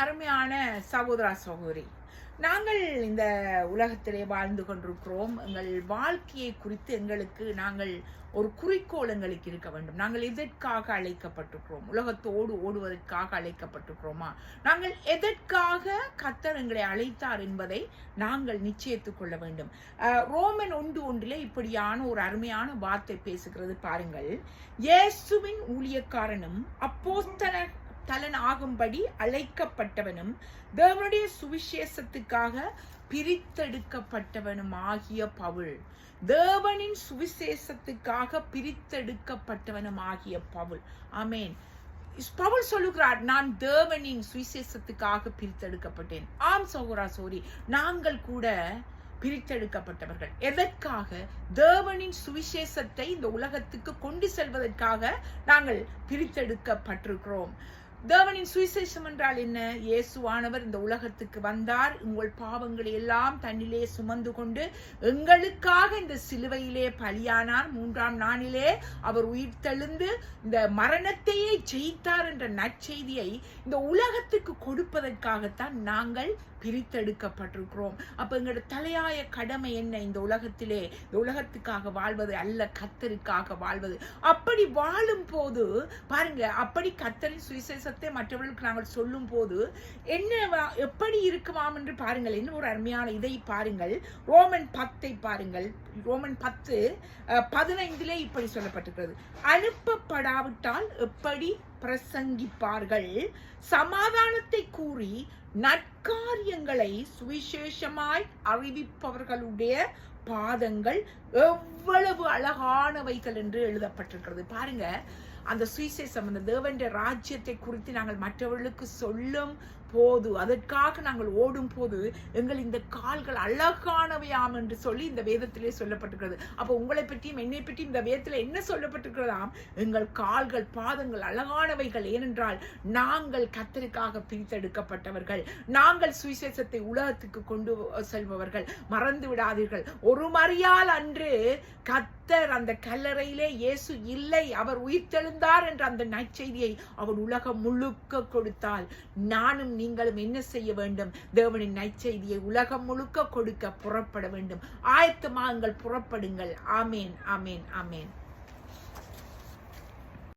அருமையான சகோதரா சகோதரி, நாங்கள் இந்த உலகத்திலே வாழ்ந்து கொண்டிருக்கிறோம். எங்கள் வாழ்க்கையை குறித்து நாங்கள் ஒரு குறிக்கோள் எங்களுக்கு இருக்க வேண்டும். நாங்கள் எதற்காக அழைக்கப்பட்டிருக்கிறோம்? உலகத்தோடு ஓடுவதற்காக அழைக்கப்பட்டிருக்கிறோமா? நாங்கள் எதற்காக கர்த்தர் எங்களை அழைத்தார் என்பதை நாங்கள் நிச்சயித்துக் கொள்ள வேண்டும். ரோமன் 1:1 இப்படியான ஒரு அருமையான வார்த்தை பேசுகிறது பாருங்கள். இயேசுவின் ஊழியக்காரனும் அப்போஸ்தலன் ஆகும்படி அழைக்கப்பட்டவனும் தேவனுடைய சுவிசேஷத்துக்காக பிரித்தெடுக்கப்பட்டவனும் ஆகிய பவுல். தேவனின் சுவிசேஷத்துக்காக பிரித்தெடுக்கப்பட்டவனும் ஆகிய பவுல். ஆமேன். பவுல் சொல்லுகிறார், நான் தேவனின் சுவிசேஷத்துக்காக பிரித்தெடுக்கப்பட்டேன். ஆம் சகோதரா சகோதரி, நாங்கள் கூட பிரித்தெடுக்கப்பட்டவர்கள். எதற்காக? தேவனின் சுவிசேஷத்தை இந்த உலகத்துக்கு கொண்டு செல்வதற்காக நாங்கள் பிரித்தெடுக்கப்பட்டிருக்கிறோம். தேவனின் சுவிசேஷம் என்றால் என்ன? இயேசுவானவர் இந்த உலகத்துக்கு வந்தார், உங்கள் பாவங்களை எல்லாம் தன்னிலே சுமந்து கொண்டு எங்களுக்காக இந்த சிலுவையிலே பலியானார். 3ஆம் நாளிலே அவர் உயிர்த்தெழுந்து இந்த மரணத்தையே ஜெயித்தார் என்ற நற்செய்தியை இந்த உலகத்துக்கு கொடுப்பதற்காகத்தான் நாங்கள் பிரித்தெடுக்கப்பட்டிருக்கிறோம். அப்ப எங்களோட தலையாய கடமை என்ன? இந்த உலகத்திலே இந்த உலகத்துக்காக வாழ்வது அல்ல, கர்த்தருக்காக வாழ்வது. அப்படி வாழும் போது பாருங்க, அப்படி கர்த்தரின் சுவிசேஷத்தை மற்றவர்களுக்கு நாங்கள் சொல்லும் போது என்ன எப்படி இருக்குமாம் என்று பாருங்கள். என்ன ஒரு அருமையான இதை பாருங்கள். ரோமன் 10 பாருங்கள். ரோமன் 10:15 இப்படி சொல்லப்பட்டிருக்கிறது. அனுப்பப்படாவிட்டால் எப்படி பிரசங்கிப்பார்கள்? சமாதானத்தை கூறி நற்காரியங்களை சுவிசேஷமாய் அறிவிப்பவர்களுடைய பாதங்கள் எவ்வளவு அழகானவைகள் என்று எழுதப்பட்டிருக்கிறது. பாருங்க, அந்த சுவிசேஷம், அந்த தேவனுடைய ராஜ்யத்தை குறித்து நாங்கள் மற்றவர்களுக்கு சொல்லும் போது, அதற்காக நாங்கள் ஓடும் போது எங்கள் இந்த கால்கள் அழகானவையாம் என்று சொல்லி இந்த வேதத்திலே சொல்லப்பட்டிருக்கிறது. அப்போ உங்களை பற்றியும் என்னை பற்றியும் இந்த வேதத்தில் என்ன சொல்லப்பட்டிருக்கிறதாம்? எங்கள் கால்கள் பாதங்கள் அழகானவைகள். ஏனென்றால் நாங்கள் கர்த்தருக்காக பிரித்தெடுக்கப்பட்டவர்கள். நாங்கள் சுவிசேஷத்தை உலகத்துக்கு கொண்டு செல்பவர்கள். மறந்து விடாதீர்கள், ஒரு மரியாள் அன்று கர்த்தர் அந்த கல்லறையிலே இயேசு இல்லை, அவர் உயிர்த்தெழுந்தார் என்ற அந்த நற்செய்தியை அவர் உலகம் முழுக்க கொடுத்தால், நானும் நீங்களும் என்ன செய்ய வேண்டும்? தேவனின் நற்செய்தியை உலகம் முழுக்க கொடுக்க புறப்பட வேண்டும். ஆயத்தமாங்கள், புறப்படுங்கள். ஆமேன், ஆமேன், ஆமேன்.